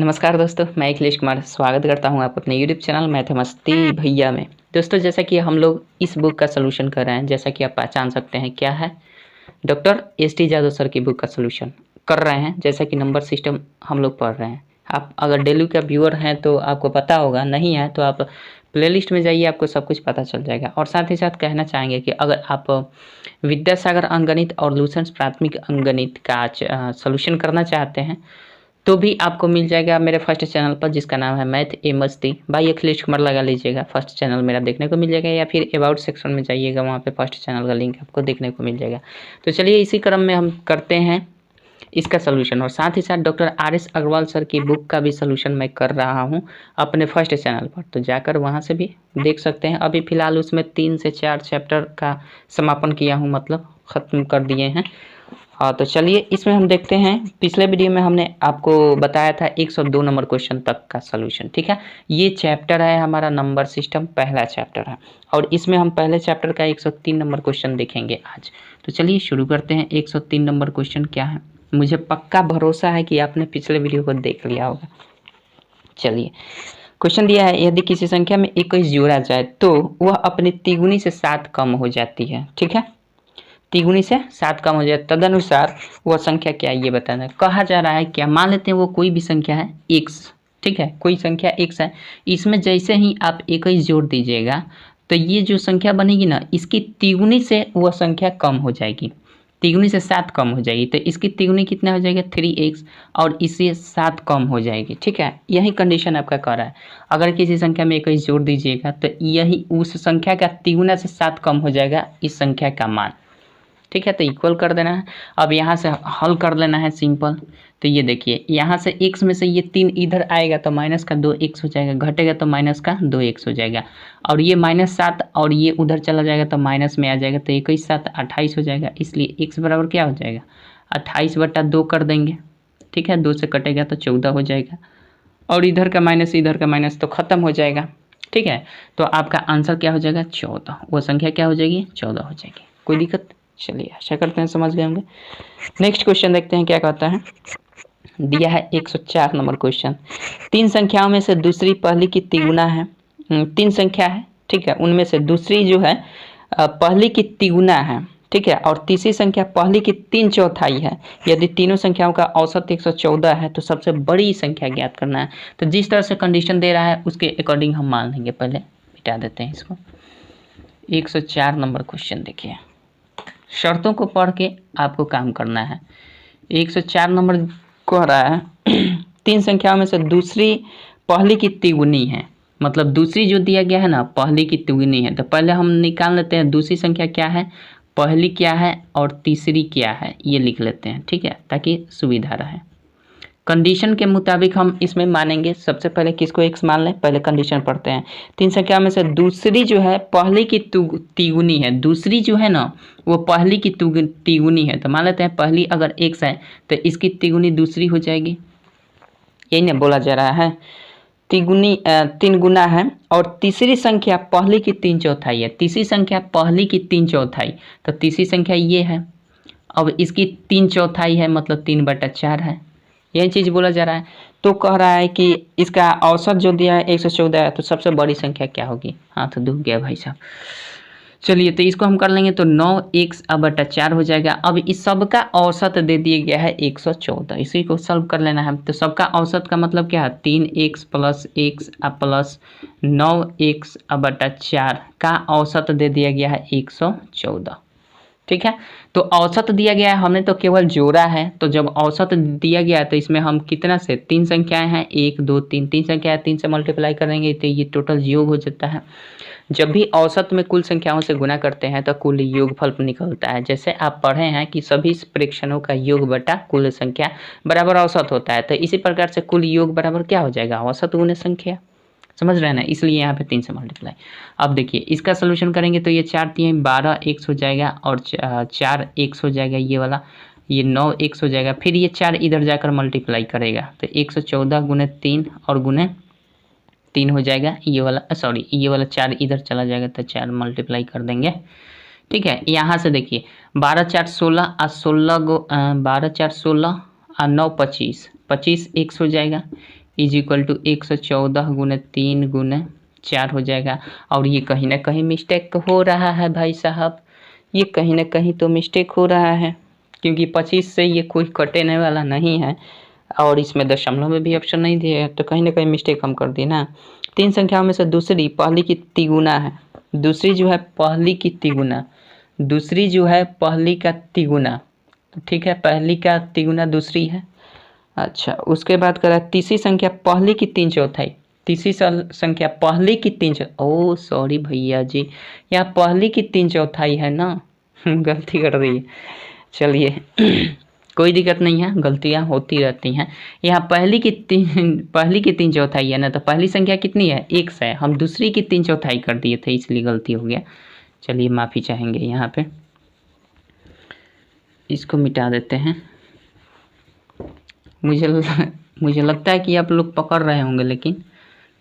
नमस्कार दोस्तों, मैं अखिलेश कुमार स्वागत करता हूं आप अपने यूट्यूब चैनल मैथ मस्ती भैया में। दोस्तों, जैसा कि हम लोग इस बुक का सलूशन कर रहे हैं, जैसा कि आप पहचान सकते हैं क्या है, डॉक्टर एस.टी. जादव सर की बुक का सलूशन कर रहे हैं। जैसा कि नंबर सिस्टम हम लोग पढ़ रहे हैं। आप अगर डेली का व्यूअर हैं तो आपको पता होगा, नहीं है तो आप प्लेलिस्ट में जाइए, आपको सब कुछ पता चल जाएगा। और साथ ही साथ कहना चाहेंगे कि अगर आप विद्यासागर अंकगणित और लूसेंट प्राथमिक अंकगणित का सलूशन करना चाहते हैं तो भी आपको मिल जाएगा मेरे फर्स्ट चैनल पर, जिसका नाम है मैथ ए मस्ती बाय अखिलेश कुमार। लगा लीजिएगा, फर्स्ट चैनल मेरा देखने को मिल जाएगा, या फिर अबाउट सेक्शन में जाइएगा, वहाँ पे फर्स्ट चैनल का लिंक आपको देखने को मिल जाएगा। तो चलिए इसी क्रम में हम करते हैं इसका सलूशन। और साथ ही साथ डॉक्टर आर.एस. अग्रवाल सर की बुक का भी सलूशन मैं कर रहा हूँ अपने फर्स्ट चैनल पर, तो जाकर वहाँ से भी देख सकते हैं। अभी फ़िलहाल उसमें 3 से 4 चैप्टर का समापन किया हूँ, मतलब ख़त्म कर दिए हैं। हाँ, तो चलिए इसमें हम देखते हैं। पिछले वीडियो में हमने आपको बताया था 102 नंबर क्वेश्चन तक का सलूशन, ठीक है। ये चैप्टर है हमारा नंबर सिस्टम, पहला चैप्टर है, और इसमें हम पहले चैप्टर का 103 नंबर क्वेश्चन देखेंगे आज। तो चलिए शुरू करते हैं। 103 नंबर क्वेश्चन क्या है, मुझे पक्का भरोसा है कि आपने पिछले वीडियो को देख लिया होगा। चलिए, क्वेश्चन दिया है, यदि किसी संख्या में 21 जोड़ा जाए तो वह अपनी तिगुनी से 7 कम हो जाती है, ठीक है। तिगुनी से 7 कम हो जाए, तदनुसार वह संख्या क्या है ये बताना है। कहा जा रहा है क्या, मान लेते हैं वो कोई भी संख्या है x, ठीक है, कोई संख्या x है। इसमें जैसे ही आप 21 जोड़ दीजिएगा तो ये जो संख्या बनेगी ना, इसकी तिगुनी से वह संख्या कम हो जाएगी, तिगुनी से 7 कम हो जाएगी। तो इसकी तिगुनी कितना हो जाएगा 3x, और इससे 7 कम हो जाएगी, ठीक है। यही कंडीशन आपका कह रहा है। अगर किसी संख्या में 21 जोड़ दीजिएगा तो यही उस संख्या का तिगुना से 7 कम हो जाएगा इस संख्या का मान, ठीक है। तो इक्वल कर देना है। अब यहाँ से हल कर लेना है सिंपल। तो ये देखिए, यहाँ से x में से ये 3 इधर आएगा तो माइनस का 2x हो जाएगा, घटेगा तो माइनस का 2x हो जाएगा, और ये -7 और ये उधर चला जाएगा तो माइनस में आ जाएगा, तो 21 7 28 हो जाएगा। इसलिए x बराबर क्या हो जाएगा 28/2 कर देंगे, ठीक है। 2 से कटेगा तो 14 हो जाएगा, और इधर का माइनस तो ख़त्म हो जाएगा, ठीक है। तो आपका आंसर क्या हो जाएगा 14, वो संख्या क्या हो जाएगी 14 हो जाएगी। कोई दिक्कत? चलिए आशा करते हैं समझ गए होंगे। नेक्स्ट क्वेश्चन देखते हैं क्या कहता है। दिया है 104 नंबर क्वेश्चन। 3 संख्याओं में से दूसरी पहली की तिगुना है। 3 संख्या है, ठीक है, उनमें से दूसरी जो है पहली की तिगुना है, ठीक है, और तीसरी संख्या पहली की 3/4 है। यदि तीनों संख्याओं का औसत 114 है तो सबसे बड़ी संख्या ज्ञात करना है। तो जिस तरह से कंडीशन दे रहा है उसके अकॉर्डिंग हम मान लेंगे। पहले मिटा देते हैं इसको। 104 नंबर क्वेश्चन देखिए, शर्तों को पढ़ के आपको काम करना है। 104 नंबर कह रहा है 3 संख्याओं में से दूसरी पहली की तिगुनी है, मतलब दूसरी जो दिया गया है ना पहली की तिगुनी है। तो पहले हम निकाल लेते हैं दूसरी संख्या क्या है, पहली क्या है और तीसरी क्या है, ये लिख लेते हैं, ठीक है, ताकि सुविधा रहे। कंडीशन के मुताबिक हम इसमें मानेंगे। सबसे पहले किसको x मान लें, पहले कंडीशन पढ़ते हैं। 3 संख्या में से दूसरी जो है पहली की तिगुनी है, दूसरी जो है ना वो पहली की तिगुनी है। तो मान लेते हैं पहली अगर x है तो इसकी तिगुनी दूसरी हो जाएगी, यही ना बोला जा रहा है। तिगुनी 3 गुना है, और तीसरी संख्या पहली की 3/4 है। तीसरी संख्या पहली की 3/4, तो तीसरी संख्या ये है। अब इसकी 3/4 है, मतलब 3/4 है, यही चीज़ बोला जा रहा है। तो कह रहा है कि इसका औसत जो दिया है 114 है, तो सबसे बड़ी संख्या क्या होगी। हाथ दुख गया भाई साहब। चलिए, तो इसको हम कर लेंगे तो 9x/4 हो जाएगा। अब इस सब का औसत दे दिया गया है 114, इसी को सॉल्व कर लेना है। तो सबका औसत का मतलब क्या है 3x + x + 9x/4 का औसत दे दिया गया है 114, ठीक है। तो औसत दिया गया है, हमने तो केवल जोड़ा है। तो जब औसत दिया गया है तो इसमें हम कितना से 3 संख्याएं हैं 1 2 3, 3 संख्या है, 3 से मल्टीप्लाई करेंगे तो ये टोटल योग हो जाता है। जब भी औसत में कुल संख्याओं से गुना करते हैं तो कुल योगफल निकलता है। जैसे आप पढ़े हैं कि सभी प्रेक्षणों का योग बटा कुल संख्या बराबर औसत होता है, तो इसी प्रकार से कुल योग बराबर क्या हो जाएगा औसत गुने संख्या। समझ रहे हैं ना, इसलिए यहाँ पे 3 से मल्टीप्लाई। अब देखिए इसका सोल्यूशन करेंगे तो ये 4 3 12x हो जाएगा, और 4x हो जाएगा ये वाला, ये 9x हो जाएगा। फिर ये 4 इधर जाकर मल्टीप्लाई करेगा तो 114 गुने 3 और गुने 3 हो जाएगा ये वाला, सॉरी ये वाला 4 इधर चला जाएगा तो 4 मल्टीप्लाई कर देंगे, ठीक है। यहाँ से देखिए 12 4 16 और 16 12 4 16 और 9 25, 25x हो जाएगा। इज इक्वल टू 114 गुने 3 गुने 4 हो जाएगा। और ये कहीं ना कहीं मिस्टेक हो रहा है भाई साहब, ये कहीं ना कहीं तो मिस्टेक हो रहा है, क्योंकि 25 से ये कोई कटने वाला नहीं है और इसमें दशमलव में भी ऑप्शन नहीं दिया है, तो कहीं ना कहीं मिस्टेक हम कर दिए ना। 3 संख्याओं में से दूसरी पहली की तिगुना है, दूसरी जो है पहली की तिगुना, दूसरी जो है पहली का तिगुना, ठीक है, पहली का तिगुना दूसरी है। अच्छा, उसके बाद करा तीसरी संख्या पहली की 3/4, तीसरी संख्या पहली की 3/4, ओ सॉरी भैया जी, यहाँ पहली की 3/4 है ना गलती कर रही है, चलिए कोई दिक्कत नहीं है, गलतियाँ होती रहती हैं। यहाँ पहली की 3/4 है ना, तो पहली संख्या कितनी है, 1 है, हम दूसरी की 3/4 कर दिए थे, इसलिए गलती हो गया। चलिए माफ़ी चाहेंगे, यहाँ पे इसको मिटा देते हैं। मुझे लगता है कि आप लोग पकड़ रहे होंगे, लेकिन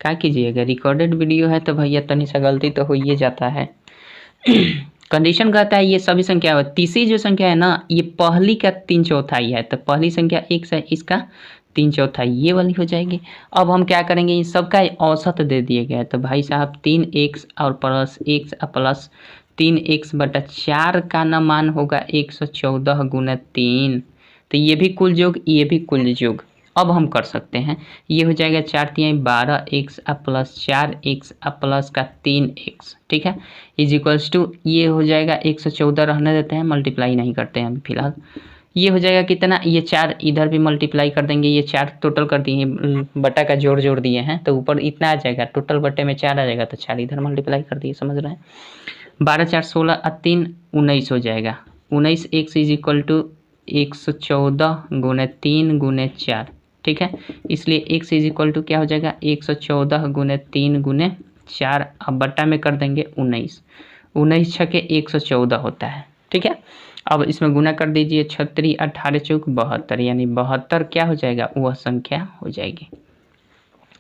क्या कीजिएगा, रिकॉर्डेड वीडियो है तो भैया तनी सा गलती तो हो ही जाता है। कंडीशन कहता है ये सभी संख्या है, तीसरी जो संख्या है ना ये पहली का 3/4 है, तो पहली संख्या 1 है, इसका 3/4 ये वाली हो जाएगी। अब हम क्या करेंगे, इन सबका औसत दे दिए गया है, तो भाई साहब 3x और प्लस 1 प्लस 3x/4 का न मान होगा 114 गुना 3, तो ये भी कुल योग, ये भी कुल योग। अब हम कर सकते हैं, ये हो जाएगा 4×3 12x प्लस 4x प्लस का 3x, ठीक है, इज इक्वल्स टू ये हो जाएगा 114 रहने देते हैं, मल्टीप्लाई नहीं करते हैं अभी फिलहाल। ये हो जाएगा कितना, ये 4 इधर भी मल्टीप्लाई कर देंगे, ये 4 टोटल कर दिए, बटा का जोड़ दिए हैं तो ऊपर इतना आ जाएगा, टोटल बटे में 4 आ जाएगा, तो 4 इधर मल्टीप्लाई कर दिए, समझ रहे हैं। 12×4 16 और 3 19 हो जाएगा, 19x इज इक्वल टू 114 गुने 3 गुने 4, ठीक है, इसलिए x इज इक्वल टू क्या हो जाएगा 114 गुने 3 गुने 4, अब बट्टा में कर देंगे 19, 19 छके 114 होता है, ठीक है। अब इसमें गुना कर दीजिए, 36 18 चौक 72, यानी 72 क्या हो जाएगा, वह संख्या हो जाएगी,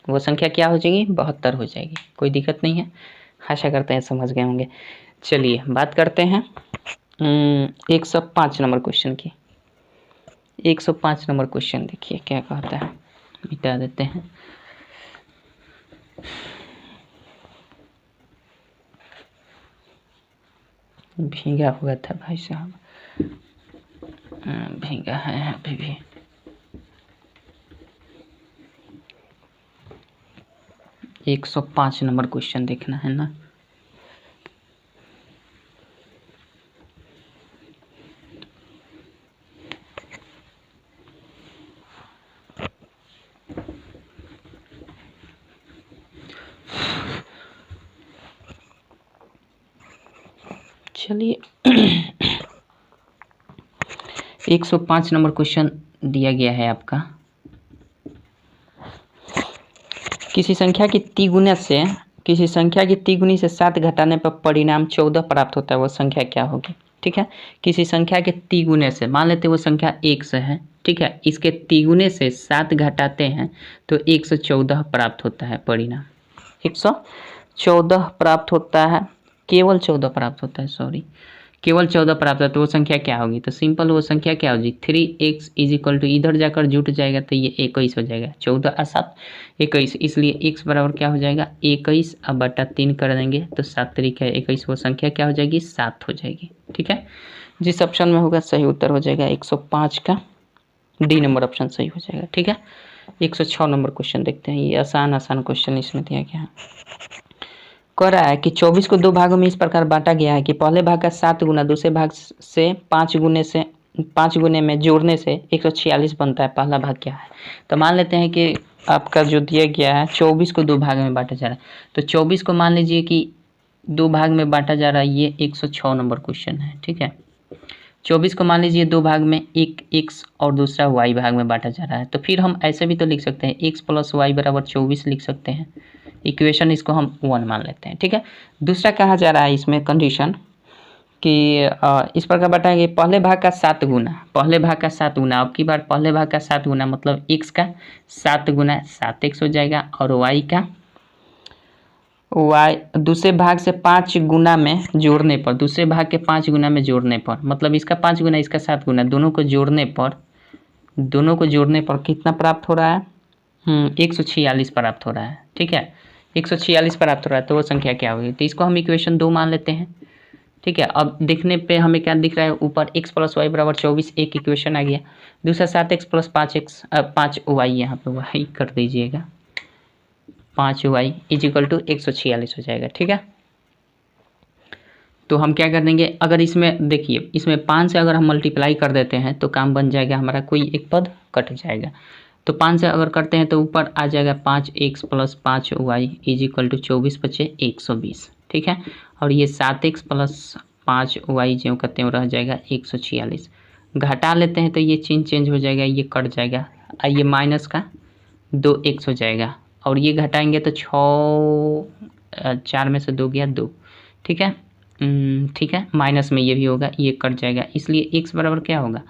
वो संख्या क्या हो जाएगी, 72 हो जाएगी। कोई दिक्कत नहीं है, आशा करते हैं समझ गए होंगे। चलिए बात करते हैं 105 नंबर क्वेश्चन की। 105 नंबर क्वेश्चन देखिए क्या कहता है, मिटा देते हैं। भीगा हुआ था भाई साहब, भीगा है अभी भी। एक 105 नंबर क्वेश्चन देखना है ना। चलिए 105 नंबर क्वेश्चन दिया गया है आपका, किसी संख्या की तिगुने से, किसी संख्या की तिगुनी से 7 घटाने पर परिणाम 14 प्राप्त होता है, वो संख्या क्या होगी, ठीक है। किसी संख्या के तिगुने से, मान लेते हैं वो संख्या 1 से है, ठीक है, इसके तिगुने से 7 घटाते हैं तो 114 प्राप्त होता है, परिणाम 114 प्राप्त होता है, केवल 14 प्राप्त होता है, सॉरी, केवल 14 प्राप्त है, तो वो संख्या क्या होगी, तो सिंपल वो संख्या क्या होगी, 3x इज इक्वल टू इधर जाकर जुट जाएगा तो ये 21 हो जाएगा, 14 और 7 21, इसलिए x बराबर क्या हो जाएगा 21, अब बटा 3 कर देंगे तो 7 तरीका 21, वो संख्या क्या हो जाएगी 7 हो जाएगी, ठीक है। जिस ऑप्शन में होगा सही उत्तर हो जाएगा 105 का डी नंबर ऑप्शन सही हो जाएगा, ठीक है। 106 नंबर क्वेश्चन देखते हैं, ये आसान क्वेश्चन इसमें दिया गया है। कह रहा है कि 24 को 2 भागों में इस प्रकार बांटा गया है कि पहले भाग का 7 गुना दूसरे भाग से 5 गुने में जोड़ने से 146 बनता है, पहला भाग क्या है। तो मान लेते हैं कि आपका जो दिया गया है 24 को 2 भाग में बांटा जा रहा है, तो 24 को मान लीजिए कि 2 भाग में बांटा जा रहा है, ये 106 नंबर क्वेश्चन है, ठीक है। 24 को मान लीजिए 2 भाग में, एक x और दूसरा y भाग में बांटा जा रहा है, तो फिर हम ऐसे भी तो लिख सकते हैं x + y = 24 लिख सकते हैं, इक्वेशन इसको हम 1 मान लेते हैं, ठीक है। दूसरा कहा जा रहा है इसमें कंडीशन कि इस प्रकार बताएंगे पहले भाग का 7 गुना, पहले भाग का 7 गुना, अब की बार पहले भाग का 7 गुना मतलब x का 7 गुना 7x हो जाएगा, और y का दूसरे भाग से 5 गुना में जोड़ने पर, दूसरे भाग के 5 गुना में जोड़ने पर, मतलब इसका 5 गुना इसका 7 गुना, दोनों को जोड़ने पर कितना प्राप्त हो रहा है, 146 प्राप्त हो रहा है। ठीक है, 146 प्राप्त हो रहा है, तो वो संख्या क्या होगी? तो इसको हम इक्वेशन 2 मान लेते हैं। ठीक है, अब देखने पे हमें क्या दिख रहा है? ऊपर x + y = 24 एक इक्वेशन आ गया। दूसरा 7x + 5x 5y, यहाँ पे y कर दीजिएगा, 5y = 146 हो जाएगा। ठीक है, तो हम क्या कर देंगे, अगर इसमें देखिए, इसमें 5 से अगर हम मल्टीप्लाई कर देते हैं तो काम बन जाएगा हमारा, कोई एक पद कट जाएगा। तो 5 से अगर करते हैं तो ऊपर आ जाएगा 5x + 5y = 24 × 5 = 120। ठीक है, और ये 7x + 5y जो करते हैं रह जाएगा 146। घटा लेते हैं तो ये चेंज हो जाएगा, ये कट जाएगा, ये माइनस का 2x हो जाएगा, और ये घटाएंगे तो 6 4 में से 2 गया 2। ठीक है, ठीक है, माइनस में ये भी होगा, ये कट जाएगा, इसलिए x बराबर क्या होगा?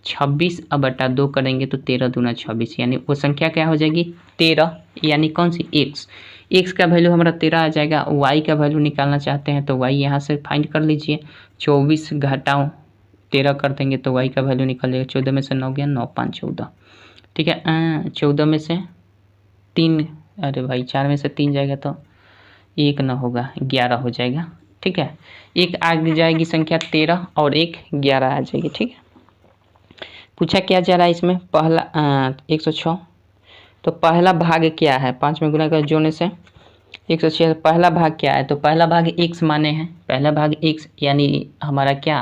26 अब बटा 2 करेंगे तो 13 दूना 26, यानी वो संख्या क्या हो जाएगी? 13, यानी कौन सी? x का वैल्यू हमारा 13 आ जाएगा। y का वैल्यू निकालना चाहते हैं तो y यहाँ से फाइंड कर लीजिए, 24 घटाओ 13 कर देंगे तो y का वैल्यू निकल जाएगा, 14 में से 9 गया, 9 5 14। ठीक है, 14 में से 3, अरे भाई 4 में से 3 जाएगा तो 1 न होगा, 11 हो जाएगा। ठीक है, एक आ जाएगी संख्या 13 और एक 11 आ जाएगी। ठीक है, पूछा क्या जा रहा है इसमें? पहला 106, तो पहला भाग क्या है? 5 में गुना कर जोड़ने से 106, पहला भाग क्या है? तो पहला भाग x माने हैं, पहला भाग x यानी हमारा क्या,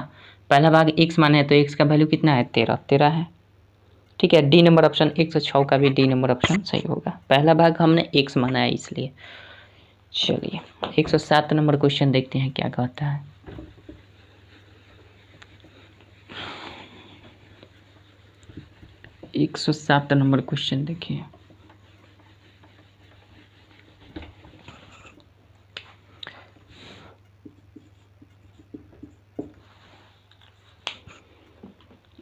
पहला भाग x माने है, तो x का वैल्यू कितना है? 13 है। ठीक है, डी नंबर ऑप्शन 106 का भी डी नंबर ऑप्शन सही होगा, पहला भाग हमने x माना है इसलिए। चलिए 107 नंबर क्वेश्चन देखते हैं क्या कहता है। एक 107 नंबर क्वेश्चन देखिए।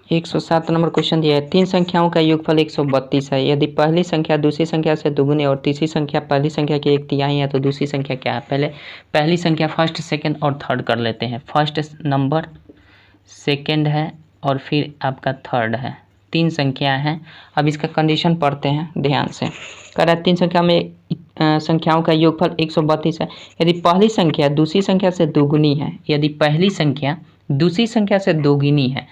एक 107 नंबर क्वेश्चन दिया है, 3 संख्याओं का योगफल 132 है। यदि पहली संख्या दूसरी संख्या से दुगुनी और तीसरी संख्या पहली संख्या की 1/3 है तो दूसरी संख्या क्या है? पहले पहली संख्या फर्स्ट, सेकंड और थर्ड कर लेते हैं। फर्स्ट नंबर, सेकंड है और फिर आपका थर्ड है, 3 संख्या है। अब इसका कंडीशन पढ़ते हैं ध्यान से। कह रहा है 3 संख्या में संख्याओं का योगफल 132 है। यदि पहली संख्या दूसरी संख्या से दोगुनी है, यदि पहली संख्या दूसरी संख्या से दोगुनी है,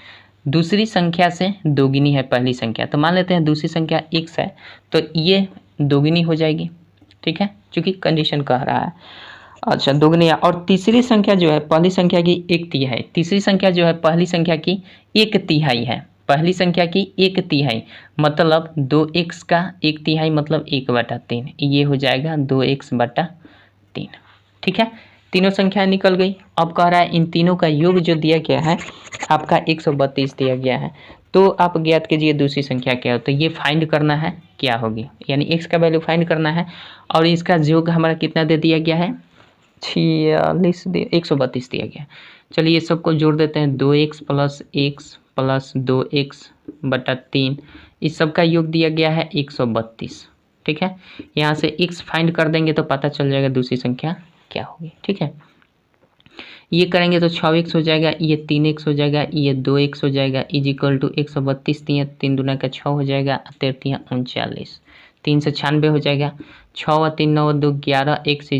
दूसरी संख्या से दोगुनी है पहली संख्या, तो मान लेते हैं दूसरी संख्या x है तो ये दोगुनी हो जाएगी। ठीक है, क्योंकि कंडीशन कह रहा है। अच्छा, दोगुनी है। और तीसरी संख्या जो है पहली संख्या की 1/3, तीसरी संख्या जो है पहली संख्या की 1/3 है, पहली संख्या की 1/3 मतलब 2x का 1/3 मतलब 1/3, ये हो जाएगा 2x/3। ठीक है, तीनों संख्या निकल गई। अब कह रहा है इन तीनों का योग जो दिया गया है आपका 132 दिया गया है, तो आप ज्ञात कीजिए दूसरी संख्या क्या हो। तो ये फाइंड करना है क्या होगी, यानी x का वैल्यू फाइंड करना है, और इसका योग हमारा कितना दे दिया गया है? 132 दिया गया। चलिए सबको जोड़ देते हैं, 2x + x + 2x/3, इस सब का योग दिया गया है 132। ठीक है, यहाँ से x फाइंड कर देंगे तो पता चल जाएगा दूसरी संख्या क्या होगी। ठीक है, ये करेंगे तो 6x हो जाएगा, ये 3x हो जाएगा, ये 2x हो जाएगा, = 132। 3 दूना का 6 हो जाएगा, 3 39, 3 से 96 हो जाएगा, 6 और 3 9 2 11, x =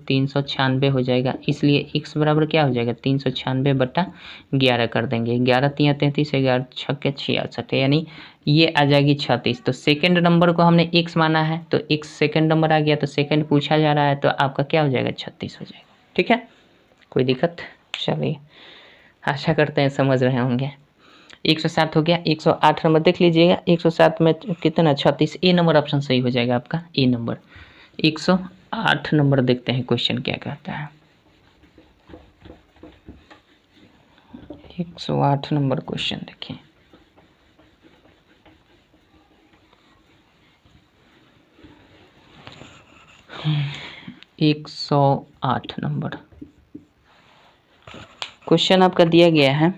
396 हो जाएगा। इसलिए x बराबर क्या हो जाएगा? 396/11 कर देंगे, 11 3 33, 11 6 66, यानी ये आ जाएगी 36। तो सेकंड नंबर को हमने x माना है तो x सेकंड नंबर आ गया, तो सेकंड पूछा जा रहा है तो आपका क्या हो जाएगा? 36 हो जाएगा। ठीक है, कोई दिक्कत? चलिए आशा करते हैं समझ रहे होंगे। 107 हो गया। 108 नंबर देख लीजिएगा, 107 में कितना? 36, ए नंबर ऑप्शन सही हो जाएगा आपका, ए नंबर। 108 नंबर देखते हैं क्वेश्चन क्या कहता है। 108 नंबर क्वेश्चन देखिए। एक 108 नंबर क्वेश्चन आपका दिया गया है,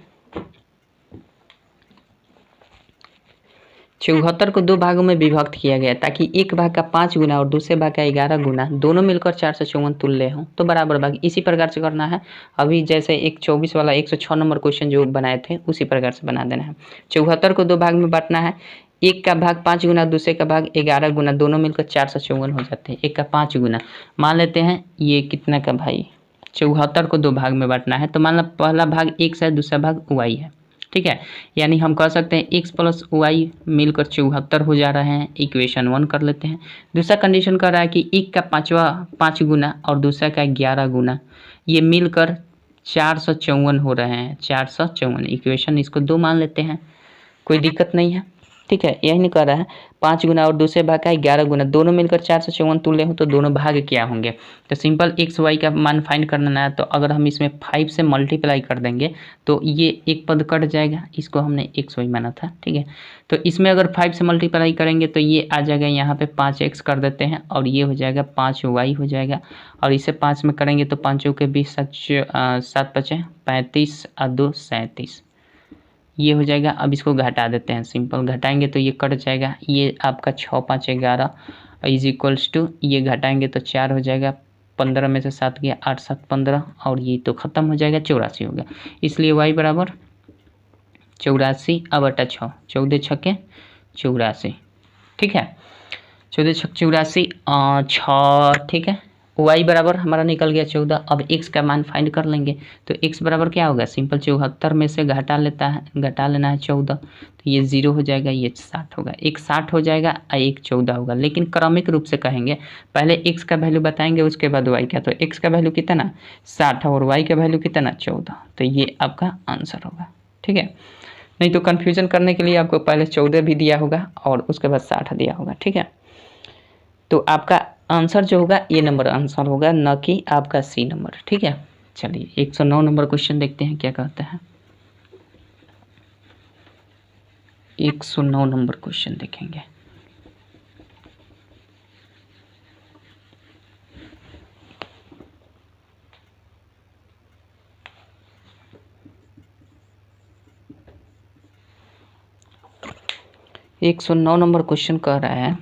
74 को 2 भागों में विभक्त किया गया ताकि एक भाग का 5 गुना और दूसरे भाग का 11 गुना दोनों मिलकर 454 तुल्य हों, तो बराबर भाग। इसी प्रकार से करना है, अभी जैसे एक 24 वाला 106 नंबर क्वेश्चन जो बनाए थे उसी प्रकार से बना देना है। 74 को 2 भाग में बांटना है, एक का भाग 5 गुना, दूसरे का भाग 11 गुना, दोनों मिलकर 454 हो जाते हैं। एक का 5 गुना मान लेते हैं, ये कितना का भाई 74 को 2 भाग में बांटना है, तो मान लो पहला भाग x है, दूसरा भाग y है, ठीक है। यानी हम कह सकते हैं x प्लस वाई मिलकर 74 हो जा रहे हैं। इक्वेशन 1 कर लेते हैं। दूसरा कंडीशन कर रहा है कि एक का 5 गुना और दूसरा का 11 गुना, ये मिलकर 454 हो रहे हैं। 454 इक्वेशन इसको 2 मान लेते हैं, कोई दिक्कत नहीं है, ठीक है। यही नहीं कर रहा है 5 गुना और दूसरे भाग का 11 गुना, दोनों मिलकर 454 तुल्य हो, तो दोनों भाग क्या होंगे। तो सिंपल एक्स वाई का मान फाइंड करना है, तो अगर हम इसमें 5 से मल्टीप्लाई कर देंगे तो ये एक पद कट जाएगा, इसको हमने एक्स वाई माना था, ठीक है। तो इसमें अगर 5 से मल्टीप्लाई करेंगे तो ये आ जाएगा, यहाँ पे 5x कर देते हैं और ये हो जाएगा 5y हो जाएगा, और इसे 5 में करेंगे तो 5 के 20 7 5 35 और 2 37, ये हो जाएगा। अब इसको घटा देते हैं, सिंपल घटाएंगे तो ये कट जाएगा। ये आपका 6 5 11 इज इक्वल्स टू, ये घटाएंगे तो 4 हो जाएगा, 15 में से 7 गया 8 7 15, और ये तो ख़त्म हो जाएगा, 84 होगा। इसलिए y बराबर 84 बटा 6, 14 छक्के 84, ठीक है। 14 छक्के 84 6, ठीक है। y बराबर हमारा निकल गया 14। अब x का मान फाइंड कर लेंगे, तो x बराबर क्या होगा, सिंपल 74 में से घटा लेना है 14, तो ये 0 हो जाएगा, ये 60 होगा। एक 60 हो जाएगा और एक 14 होगा, लेकिन क्रमिक रूप से कहेंगे, पहले x का वैल्यू बताएंगे उसके बाद y का। तो x का वैल्यू कितना 60 और y का वैल्यू कितना 14, तो ये आपका आंसर होगा, ठीक है। नहीं तो कन्फ्यूजन करने के लिए आपको पहले 14 भी दिया होगा और उसके बाद 60 दिया होगा, ठीक है। तो आपका आंसर जो होगा ये नंबर आंसर होगा, न कि आपका सी नंबर, ठीक है। चलिए 109 नंबर क्वेश्चन देखते हैं क्या कहता है। 109 नंबर क्वेश्चन देखेंगे। एक 109 नंबर क्वेश्चन कह रहा है,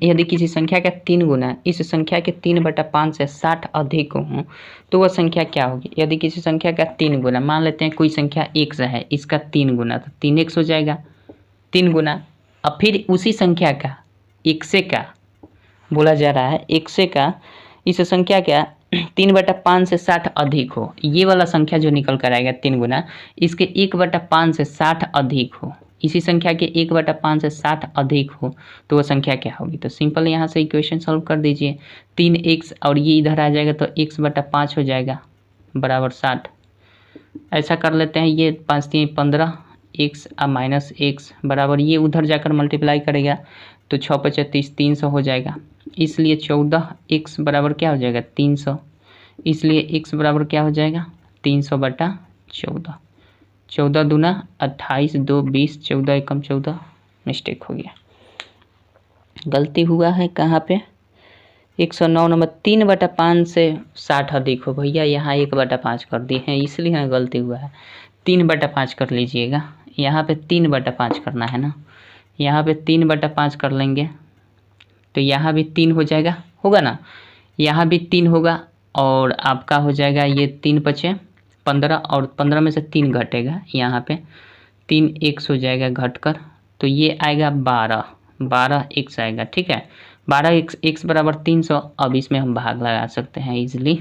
यदि किसी संख्या का 3 गुना इस संख्या के 3/5 से 60 अधिक हो तो वह संख्या क्या होगी। यदि किसी संख्या का 3 गुना, मान लेते हैं कोई संख्या x है, इसका 3 गुना, तो 3x हो जाएगा 3 गुना। अब फिर उसी संख्या का x का बोला जा रहा है, x का इस संख्या का 3/5 से 60 अधिक हो, ये वाला संख्या जो निकल कर आएगा 3 गुना, इसके 1/5 से 60 अधिक हो, इसी संख्या के 1/5 से 60 अधिक हो तो वह संख्या क्या होगी। तो सिंपल यहाँ से इक्वेशन सॉल्व कर दीजिए, 3x और ये इधर आ जाएगा तो x/5 हो जाएगा बराबर 60। ऐसा कर लेते हैं, ये 5 3 15 x माइनस x बराबर, ये उधर जाकर मल्टीप्लाई करेगा तो 6 5 30 300 हो जाएगा। इसलिए 14x बराबर क्या हो जाएगा 300, इसलिए x बराबर क्या हो जाएगा 300/14। 14 दूना 28 2 20, 14 एकम 14, मिस्टेक हो गया, गलती हुआ है कहाँ पे। 109 नंबर 3/5 से 60 अधिक हो, भैया यहाँ 1/5 कर दिए हैं इसलिए यहाँ गलती हुआ है। 3/5 कर लीजिएगा, यहाँ पे 3/5 करना है ना, यहाँ पे 3/5 कर लेंगे तो यहाँ भी 3 हो जाएगा, होगा ना, यहाँ भी 3 होगा और आपका हो जाएगा ये 3 5 15 और 15 में से 3 घटेगा, यहाँ पे 3x हो जाएगा घटकर, तो ये आएगा 12x आएगा, ठीक है। 12x बराबर 300। अब इसमें हम भाग लगा सकते हैं इजीली,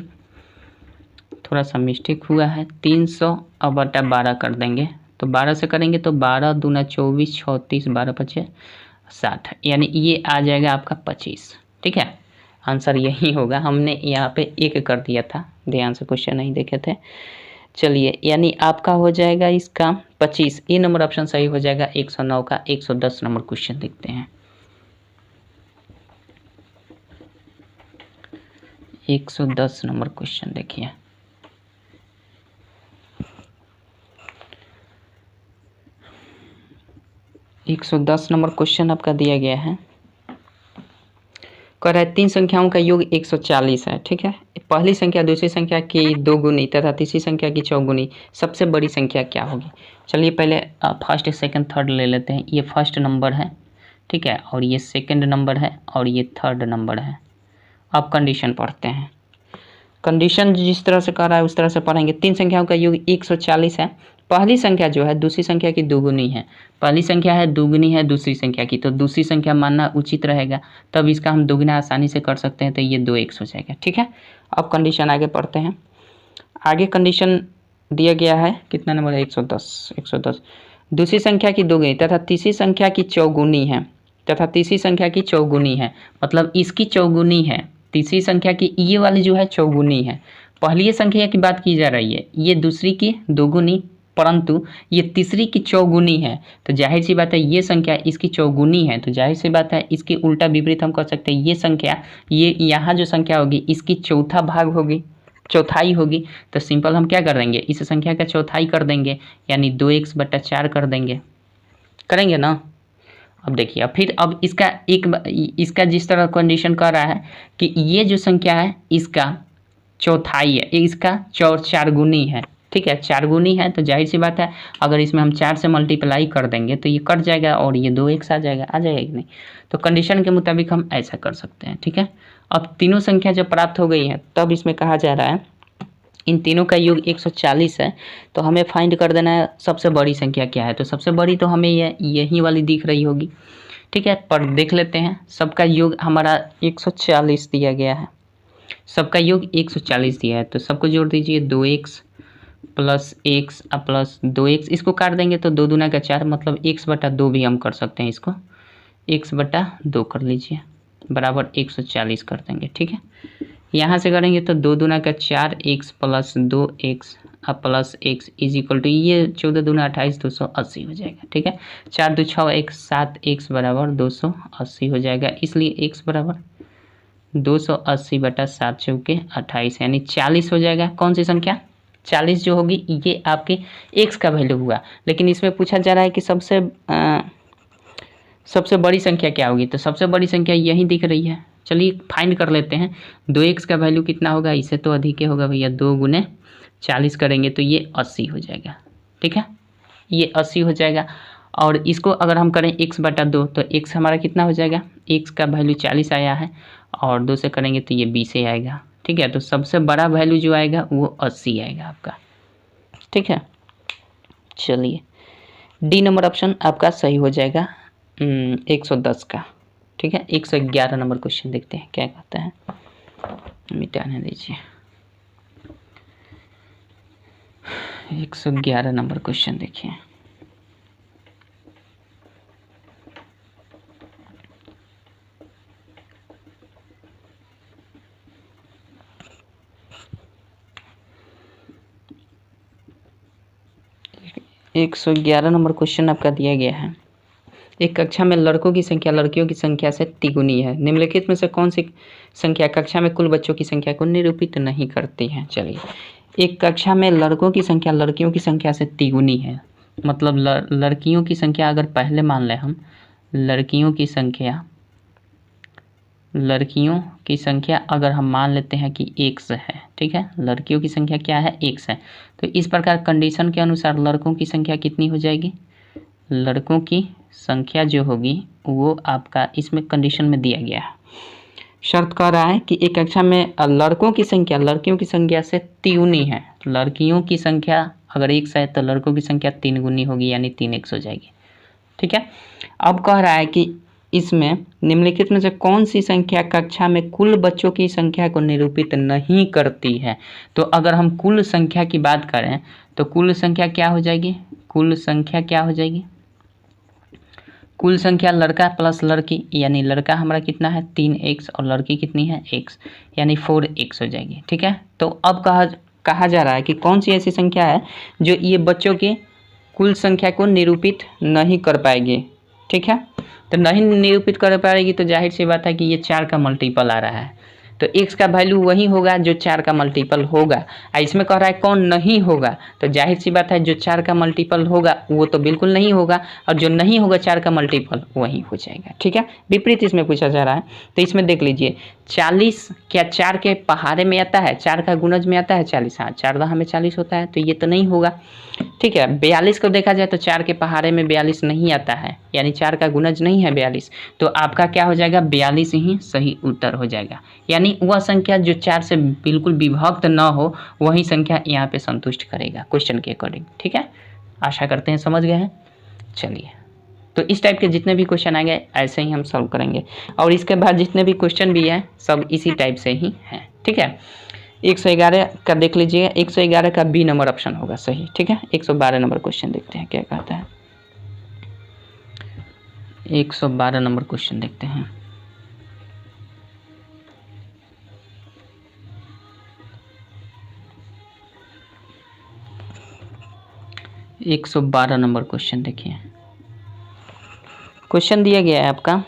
थोड़ा सा मिस्टेक हुआ है, 300/12 कर देंगे, तो 12 से करेंगे तो 12 दूना 24 36 12 5 60, यानी ये आ जाएगा आपका 25, ठीक है। आंसर यही होगा, हमने यहाँ पे 1 कर दिया था, ध्यान से क्वेश्चन नहीं देखे थे। चलिए यानी आपका हो जाएगा इसका 25, ये नंबर ऑप्शन सही हो जाएगा 109 का। 110 नंबर क्वेश्चन देखते हैं। 110 नंबर क्वेश्चन देखिए, एक 110 नंबर क्वेश्चन आपका दिया गया है, कह रहा है 3 संख्याओं का योग 140 है, ठीक है। पहली संख्या दूसरी संख्या की 2 गुनी तथा तीसरी संख्या की 4 गुनी, सबसे बड़ी संख्या क्या होगी। चलिए पहले फर्स्ट सेकंड थर्ड ले लेते हैं। ये फर्स्ट नंबर है, ठीक है, और ये सेकंड नंबर है और ये थर्ड नंबर है। अब कंडीशन पढ़ते हैं, कंडीशन जिस तरह से कर रहा है उस तरह से पढ़ेंगे। 3 संख्याओं का योग 140 है, पहली संख्या जो है दूसरी संख्या की दोगुनी है, पहली संख्या है दोगुनी है दूसरी संख्या की, तो दूसरी संख्या मानना उचित रहेगा, तब इसका हम दोगुना आसानी से कर सकते हैं, तो ये 2x हो जाएगा। ठीक है, अब कंडीशन आगे पढ़ते हैं। आगे कंडीशन दिया गया है, कितना नंबर है, 110। 110 दूसरी संख्या की दोगुनी तथा तीसरी संख्या की चौगुनी है, तथा तीसरी संख्या की चौगुनी है, मतलब इसकी चौगुनी है, तीसरी संख्या की ये वाली जो है चौगुनी है। पहली संख्या की बात की जा रही है, ये दूसरी की दोगुनी, परंतु ये तीसरी की चौगुनी है, तो जाहिर सी बात है ये संख्या इसकी चौगुनी है, तो जाहिर सी बात है इसकी उल्टा विपरीत हम कर सकते हैं, ये संख्या, ये यहाँ जो संख्या होगी इसकी चौथा भाग होगी, चौथाई होगी, तो सिंपल हम क्या कर देंगे, इस संख्या का चौथाई कर देंगे, यानी 2x/4 कर देंगे, करेंगे ना। अब देखिए, अब फिर अब इसका जिस तरह कंडीशन कर रहा है कि ये जो संख्या है इसका चौथाई है, इसका 4 गुनी है। ठीक है, 4 गुनी है, तो जाहिर सी बात है अगर इसमें हम 4 से मल्टीप्लाई कर देंगे तो ये कट जाएगा और ये 2x आ जाएगा कि नहीं। तो कंडीशन के मुताबिक हम ऐसा कर सकते हैं। ठीक है, अब तीनों संख्या जब प्राप्त हो गई है तब इसमें कहा जा रहा है इन तीनों का योग 140 है, तो हमें फाइंड कर देना है सबसे बड़ी संख्या क्या है। तो सबसे बड़ी तो हमें यही वाली दिख रही होगी। ठीक है, पर देख लेते हैं, सबका योग हमारा 140 दिया गया है, सबका योग 140 दिया है, तो सबको जोड़ दीजिए, 2x plus x plus 2x, इसको काट देंगे तो 2 दूना का 4, मतलब x/2 भी हम कर सकते हैं, इसको x/2 कर लीजिए, बराबर 140 कर देंगे। ठीक है, यहाँ से करेंगे तो 2 दूना का 4, x plus 2x plus x is equal to, ये 14 दूना 28, 280 हो जाएगा। ठीक है, 4 2 6 1 7, x बराबर 280 हो जाएगा, इसलिए x बराबर 280/7 चौके 28, यानी 40 हो जाएगा। कौन सी संख्या, 40 जो होगी ये आपके x का वैल्यू हुआ, लेकिन इसमें पूछा जा रहा है कि सबसे बड़ी संख्या क्या होगी, तो सबसे बड़ी संख्या यही दिख रही है। चलिए फाइंड कर लेते हैं, 2x का वैल्यू कितना होगा, इससे तो अधिक ही होगा भैया, 2 गुने 40 करेंगे तो ये 80 हो जाएगा। ठीक है, ये 80 हो जाएगा, और इसको अगर हम करें x/2 तो x हमारा कितना हो जाएगा, x का वैल्यू 40 आया है, और 2 से करेंगे तो ये 20 आएगा। ठीक है, तो सबसे बड़ा वैल्यू जो आएगा वो 80 आएगा आपका। ठीक है, चलिए डी नंबर ऑप्शन आपका सही हो जाएगा 110 का। ठीक है, 111 नंबर क्वेश्चन देखते हैं क्या कहता है, मिटाने दीजिए। 111 नंबर क्वेश्चन देखिए, एक 111 नंबर क्वेश्चन आपका दिया गया है। एक कक्षा में लड़कों की संख्या लड़कियों की संख्या से तिगुनी है, निम्नलिखित में से कौन सी संख्या कक्षा में कुल बच्चों की संख्या को निरूपित नहीं करती है। चलिए, एक कक्षा में लड़कों की संख्या लड़कियों की संख्या से तिगुनी है, मतलब लड़कियों की संख्या अगर पहले मान लें हम, लड़कियों की संख्या अगर हम मान लेते हैं कि x है। ठीक है, लड़कियों की संख्या क्या है, x है, तो इस प्रकार कंडीशन के अनुसार लड़कों की संख्या कितनी हो जाएगी, लड़कों की संख्या जो होगी वो आपका इसमें कंडीशन में दिया गया है। शर्त कह रहा है कि एक कक्षा में लड़कों की संख्या लड़कियों की संख्या से तिगुनी है, लड़कियों की संख्या अगर x है तो लड़कों की संख्या 3 गुनी होगी, यानी 3x हो जाएगी। ठीक है, अब कह रहा है कि इसमें निम्नलिखित में से कौन सी संख्या कक्षा में कुल बच्चों की संख्या को निरूपित नहीं करती है। तो अगर हम कुल संख्या की बात करें तो कुल संख्या क्या हो जाएगी, कुल संख्या लड़का प्लस लड़की, यानी लड़का हमारा कितना है 3x और लड़की कितनी है x, यानी 4x हो जाएगी। ठीक है, तो अब कहा जा रहा है कि कौन सी ऐसी संख्या है जो ये बच्चों की कुल संख्या को निरूपित नहीं कर पाएगी। ठीक है, तो नहीं निरूपित कर पाएगी तो जाहिर सी बात है कि ये 4 का मल्टीपल आ रहा है, तो x का वैल्यू वही होगा जो 4 का मल्टीपल होगा। इसमें कह रहा है कौन नहीं होगा, तो जाहिर सी बात है जो 4 का मल्टीपल होगा वो तो बिल्कुल नहीं होगा, और जो नहीं होगा 4 का मल्टीपल वही हो जाएगा। ठीक है, विपरीत इसमें पूछा जा रहा है, तो इसमें देख लीजिए 40 क्या 4 के पहाड़े में आता है, 4 का गुणज में आता है 40, हाँ 4 दहा में 40 होता है, तो ये तो नहीं होगा। ठीक है, 42 को देखा जाए तो 4 के पहाड़े में 42 नहीं आता है, यानी 4 का गुणज नहीं है 42, तो आपका क्या हो जाएगा 42 ही सही उत्तर हो जाएगा। यानी वह संख्या जो 4 से बिल्कुल विभक्त न हो वही संख्या यहाँ पे संतुष्ट करेगा क्वेश्चन के अकॉर्डिंग। ठीक है, आशा करते हैं समझ गए हैं। चलिए, तो इस टाइप के जितने भी क्वेश्चन आएंगे ऐसे ही हम सॉल्व करेंगे, और इसके बाद जितने भी क्वेश्चन भी हैं सब इसी टाइप से ही हैं। ठीक है, 111 का देख लीजिए, 111 का बी नंबर ऑप्शन होगा सही। ठीक है, 112 नंबर क्वेश्चन देखते हैं क्या कहता है। 112 नंबर क्वेश्चन देखते हैं। एक 112 नंबर क्वेश्चन देखिए। क्वेश्चन दिया गया है आपका,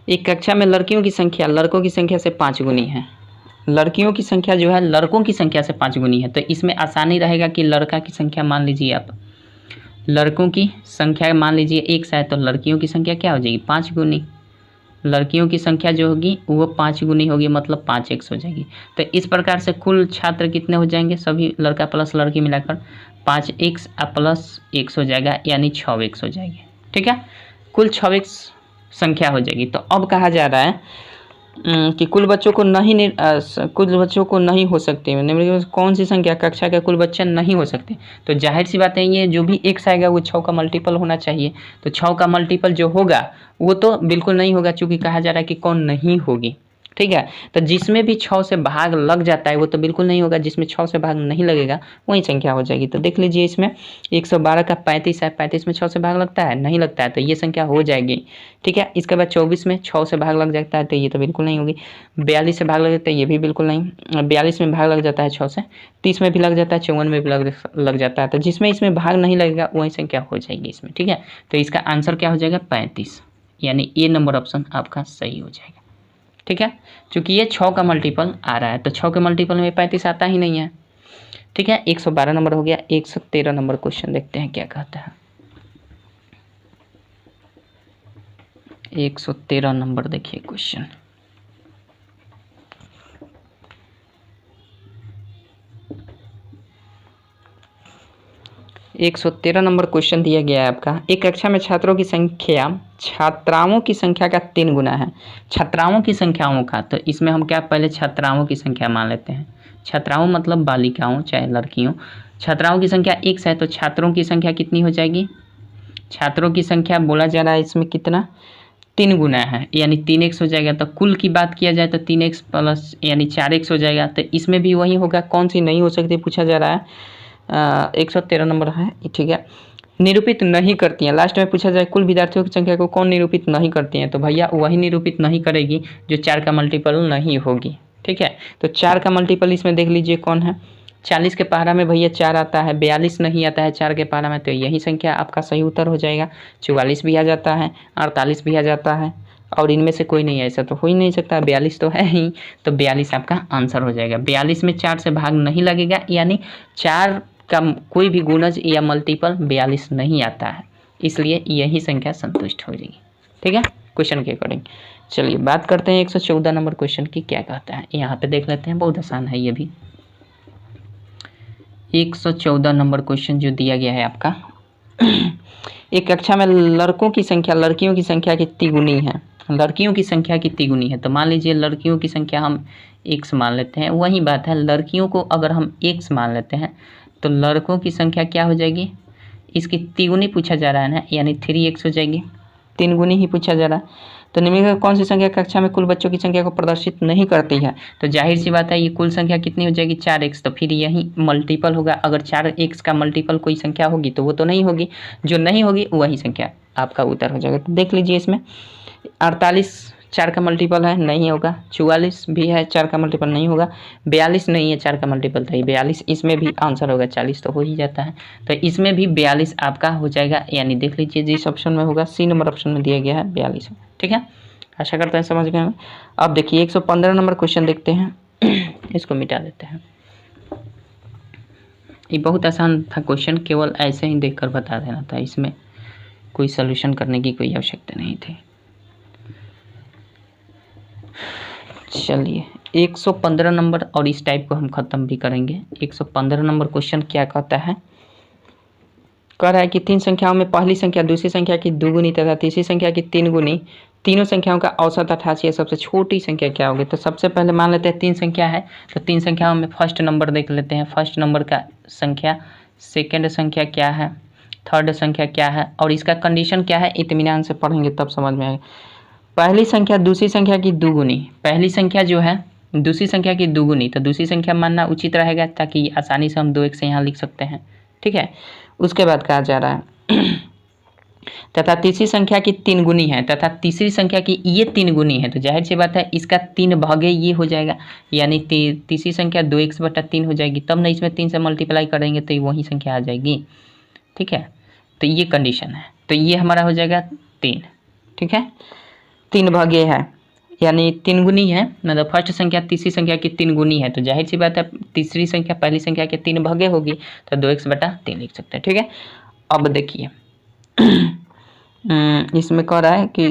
एक कक्षा में लड़कियों की संख्या लड़कों की संख्या से 5 गुनी है। लड़कियों की संख्या जो है लड़कों की संख्या से 5 गुनी है, तो इसमें आसानी रहेगा कि लड़का की संख्या मान लीजिए आप, लड़कों की संख्या मान लीजिए 1 है, तो लड़कियों की संख्या क्या हो जाएगी 5 गुनी। लड़कियों की संख्या जो होगी वो 5 गुनी होगी, मतलब 5x हो जाएगी। तो इस प्रकार से कुल छात्र कितने हो जाएंगे, सभी लड़का प्लस लड़की मिलाकर 5x प्लस 1 हो जाएगा, यानी 6x हो जाएगी। ठीक है, कुल 6x संख्या हो जाएगी। तो अब कहा जा रहा है कि कुल बच्चों को नहीं हो सकते, कौन सी संख्या कक्षा के कुल बच्चे नहीं हो सकते। तो जाहिर सी बात है ये जो भी x आएगा वो 6 का मल्टीपल होना चाहिए। तो 6 का मल्टीपल जो होगा वो तो बिल्कुल नहीं होगा, चूंकि कहा जा रहा है कि कौन नहीं होगी। ठीक है, तो जिसमें भी 6 से भाग लग जाता है वो तो बिल्कुल नहीं होगा, जिसमें 6 से भाग नहीं लगेगा वही संख्या हो जाएगी। तो देख लीजिए इसमें 112 का 35 है, 35 में 6 से भाग लगता है, नहीं लगता है, तो ये संख्या हो जाएगी। ठीक है, इसके बाद 24 में 6 से भाग लग जाता है, तो ये तो बिल्कुल नहीं होगी। 42 से भाग लग जाता है, ये भी बिल्कुल नहीं। 42 में भाग लग जाता है 6 से, 30 में भी लग जाता है, 54 में भी लग जाता है, तो जिसमें इसमें भाग नहीं लगेगा वही संख्या हो जाएगी इसमें। ठीक है, तो इसका आंसर क्या हो जाएगा 35, यानी ए नंबर ऑप्शन आपका सही हो जाएगा। ठीक है, क्योंकि ये 6 का मल्टीपल आ रहा है, तो 6 के मल्टीपल में 35 आता ही नहीं है। ठीक है, 112 नंबर हो गया। 113 नंबर क्वेश्चन देखते हैं क्या कहता है। 113 नंबर देखिए क्वेश्चन। एक 113 नंबर क्वेश्चन दिया गया है आपका, एक कक्षा में छात्रों की संख्या छात्राओं की संख्या का 3 गुना है। छात्राओं की संख्याओं का, तो इसमें हम क्या पहले छात्राओं की संख्या मान लेते हैं। छात्राओं मतलब बालिकाओं चाहे लड़कियों। छात्राओं की संख्या 1 है, तो छात्रों की संख्या कितनी हो जाएगी। छात्रों की संख्या बोला जा रहा है इसमें कितना 3 गुना है, यानी 3x हो जाएगा। तो कुल की बात किया जाए तो 3x प्लस यानी 4x हो जाएगा। तो इसमें भी वही होगा, कौन सी नहीं हो सकती पूछा जा रहा है। 113 नंबर है। ठीक है, निरूपित नहीं करती हैं। लास्ट में पूछा जाए कुल विद्यार्थियों की संख्या को कौन निरूपित नहीं करती हैं, तो भैया वही निरूपित नहीं करेगी जो 4 का मल्टीपल नहीं होगी। ठीक है, तो 4 का मल्टीपल इसमें देख लीजिए कौन है। 40 के पहाड़ा में भैया 4 आता है, 42 नहीं आता है 4 के पहाड़ा में, तो यही संख्या आपका सही उत्तर हो जाएगा। 44 भी आ जाता है, 48 भी आ जाता है, और इनमें से कोई नहीं है, ऐसा तो हो ही नहीं सकता। 42 तो है ही, तो 42 आपका आंसर हो जाएगा। 42 में 4 से भाग नहीं लगेगा, यानी 4 का कोई भी गुणज या मल्टीपल 42 नहीं आता है, इसलिए यही संख्या संतुष्ट हो जाएगी। ठीक है, क्वेश्चन के अकॉर्डिंग। चलिए बात करते हैं 114 नंबर क्वेश्चन की क्या कहता है। यहाँ पे देख लेते हैं, बहुत आसान है ये भी। 114 नंबर क्वेश्चन जो दिया गया है आपका, एक कक्षा में लड़कों की संख्या लड़कियों की संख्या कितनी गुनी है। लड़कियों की संख्या कितनी गुनी है, तो मान लीजिए लड़कियों की संख्या हम x मान लेते हैं। वही बात है, लड़कियों को अगर हम x मान लेते हैं तो लड़कों की संख्या क्या हो जाएगी, इसकी तिगुनी पूछा जा रहा है ना, यानी 3x हो जाएगी। 3 गुनी ही पूछा जा रहा है। तो निम्नलिखित कौन सी संख्या कक्षा में कुल बच्चों की संख्या को प्रदर्शित नहीं करती है, तो जाहिर सी बात है ये कुल संख्या कितनी हो जाएगी 4x। तो फिर यही मल्टीपल होगा, अगर 4x का मल्टीपल कोई संख्या होगी तो वो तो नहीं होगी, जो नहीं होगी वही संख्या आपका उत्तर हो जाएगा। तो देख लीजिए इसमें 48 4 का मल्टीपल है, नहीं होगा। 44 भी है, 4 का मल्टीपल नहीं होगा। 42 नहीं है, 4 का मल्टीपल था 42, इसमें भी आंसर होगा 40, तो हो ही जाता है। तो इसमें भी 42 आपका हो जाएगा, यानी देख लीजिए जिस ऑप्शन में होगा सी नंबर ऑप्शन में दिया गया है 42। ठीक है, आशा करते हैं समझ गए हमें। अब देखिए 115 नंबर क्वेश्चन देखते हैं। इसको मिटा देते हैं, ये बहुत आसान था क्वेश्चन, केवल ऐसे ही देखकर बता देना था, इसमें कोई सॉल्यूशन करने की कोई आवश्यकता नहीं थी। चलिए 115 नंबर और इस टाइप को हम खत्म भी करेंगे। 115 नंबर क्वेश्चन क्या कहता है, कह रहा है कि 3 संख्याओं में पहली संख्या दूसरी संख्या की 2 गुनी तथा तीसरी संख्या की 3 गुनी, तीनों संख्याओं का औसत 88 है, सबसे छोटी संख्या क्या होगी। तो सबसे पहले मान लेते हैं 3 संख्या है, तो 3 संख्याओं में फर्स्ट नंबर देख लेते हैं। फर्स्ट नंबर का संख्या सेकंड संख्या क्या है, थर्ड संख्या क्या है और इसका कंडीशन क्या है, इत्मीनान से पढ़ेंगे तब समझ में आएगा। पहली संख्या दूसरी संख्या की दुगुनी, पहली संख्या जो है दूसरी संख्या की दुगुनी, तो दूसरी संख्या मानना उचित रहेगा ताकि आसानी से हम 2x से यहाँ लिख सकते हैं, ठीक है। उसके बाद कहा जा रहा है तथा तीसरी संख्या की 3 गुनी है, तथा तीसरी संख्या की ये 3 गुनी है, तो जाहिर सी बात है इसका 3 भागे ये हो जाएगा, यानी तीसरी संख्या 2x/3 हो जाएगी, तब ना इसमें 3 से मल्टीप्लाई करेंगे तो वही संख्या आ जाएगी, ठीक है। तो ये कंडीशन है, तो ये हमारा हो जाएगा 3, ठीक है। 3 भागे है यानी 3 गुनी है, मतलब फर्स्ट संख्या तीसरी संख्या की 3 गुनी है, तो जाहिर सी बात है तीसरी संख्या पहली संख्या के 3 भागे होगी, तो 2x/3 लिख सकते हैं, ठीक है। अब देखिए इसमें कह रहा है कि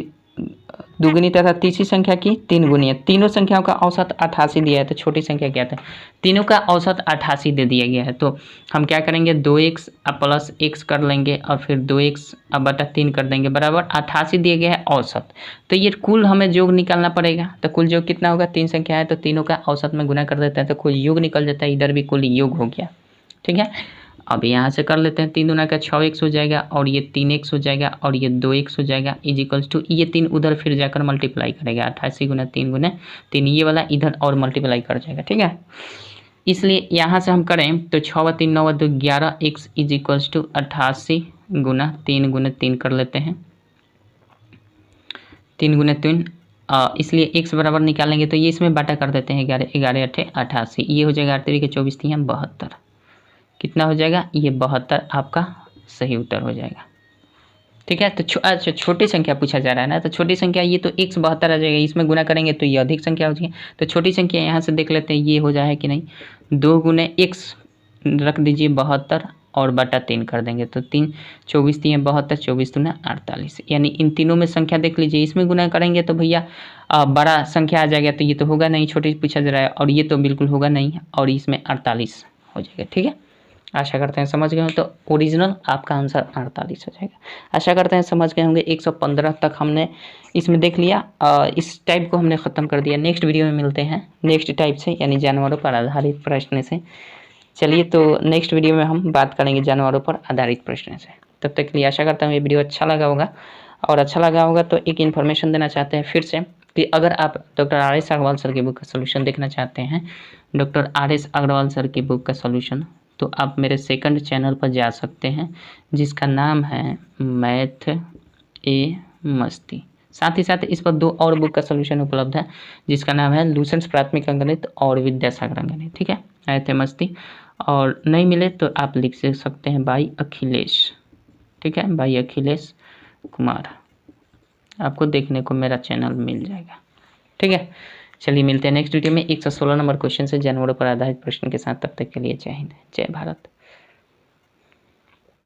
दुगुनी तथा तीसरी संख्या की 3 गुनी है, तीनों संख्याओं का औसत 88 दिया है, तो छोटी संख्या क्या था, तीनों का औसत 88 दे दिया गया है, तो हम क्या करेंगे 2x प्लस x कर लेंगे और फिर 2x/3 कर देंगे बराबर 88 दिया गया है औसत। तो ये कुल हमें योग निकालना पड़ेगा, तो कुल योग कितना होगा, 3 संख्या है तो तीनों का औसत में गुना कर देते हैं तो कुल योग निकल जाता है, इधर भी कुल योग हो गया, ठीक है। अब यहाँ से कर लेते हैं 3 दूना का 6x हो जाएगा और ये 3x हो जाएगा और ये 2x हो जाएगा इजिकल्स टू ये 3 उधर फिर जाकर मल्टीप्लाई करेगा 88 गुना 3 गुना 3 ये वाला इधर और मल्टीप्लाई कर जाएगा, ठीक है। इसलिए यहाँ से हम करें तो 6 व 3 9 व 2 11x इजिकल्स टू 88 गुना 3 कर लेते हैं, 3 गुना 3 इसलिए x बराबर निकालेंगे तो ये इसमें बाटा कर देते हैं 11 11 8 88, ये हो जाएगा 8 3 के 24 3 72, कितना हो जाएगा ये 72 आपका सही उत्तर हो जाएगा, ठीक है। तो अच्छा छोटी संख्या पूछा जा रहा है ना, तो छोटी संख्या ये तो x 72 आ जाएगा, इसमें गुना करेंगे तो ये अधिक संख्या हो जाएगी, तो छोटी संख्या यहाँ से देख लेते हैं ये हो जाए कि नहीं, 2 गुने x रख दीजिए 72 और बटा 3 कर देंगे तो 3 24 3 72 24 दूना 48, यानी इन तीनों में संख्या देख लीजिए, इसमें गुना करेंगे तो भैया बड़ा संख्या आ जाएगा, तो ये तो होगा नहीं, छोटी पूछा जा रहा है और ये तो बिल्कुल होगा नहीं और इसमें 48 हो जाएगा, ठीक है। आशा करते हैं समझ गए हो, तो ओरिजिनल आपका आंसर 48 हो जाएगा। आशा करते हैं समझ गए होंगे, 115 तक हमने इसमें देख लिया, इस टाइप को हमने ख़त्म कर दिया। नेक्स्ट वीडियो में मिलते हैं नेक्स्ट टाइप से, यानी जानवरों पर आधारित प्रश्न से। चलिए तो नेक्स्ट वीडियो में हम बात करेंगे जानवरों पर आधारित प्रश्न से। तब तक के लिए आशा करता हूँ ये वीडियो अच्छा लगा होगा, और अच्छा लगा होगा तो एक इन्फॉर्मेशन देना चाहते हैं फिर से कि अगर आप डॉक्टर RS अग्रवाल सर की बुक का सोल्यूशन देखना चाहते हैं, डॉक्टर RS अग्रवाल सर की बुक का सोल्यूशन, तो आप मेरे सेकंड चैनल पर जा सकते हैं जिसका नाम है मैथ ए मस्ती। साथ ही साथ इस पर 2 और बुक का सोल्यूशन उपलब्ध है जिसका नाम है लूसेंट्स प्राथमिक अंकगणित और विद्यासागर अंकगणित, ठीक है, मैथ ए मस्ती। और नहीं मिले तो आप लिख सकते हैं बाई अखिलेश, ठीक है, बाई अखिलेश कुमार, आपको देखने को मेरा चैनल मिल जाएगा, ठीक है। चलिए मिलते हैं नेक्स्ट वीडियो में 116 नंबर क्वेश्चन से जानवरों पर आधारित प्रश्न के साथ। तब तक के लिए जय हिंद, जय भारत।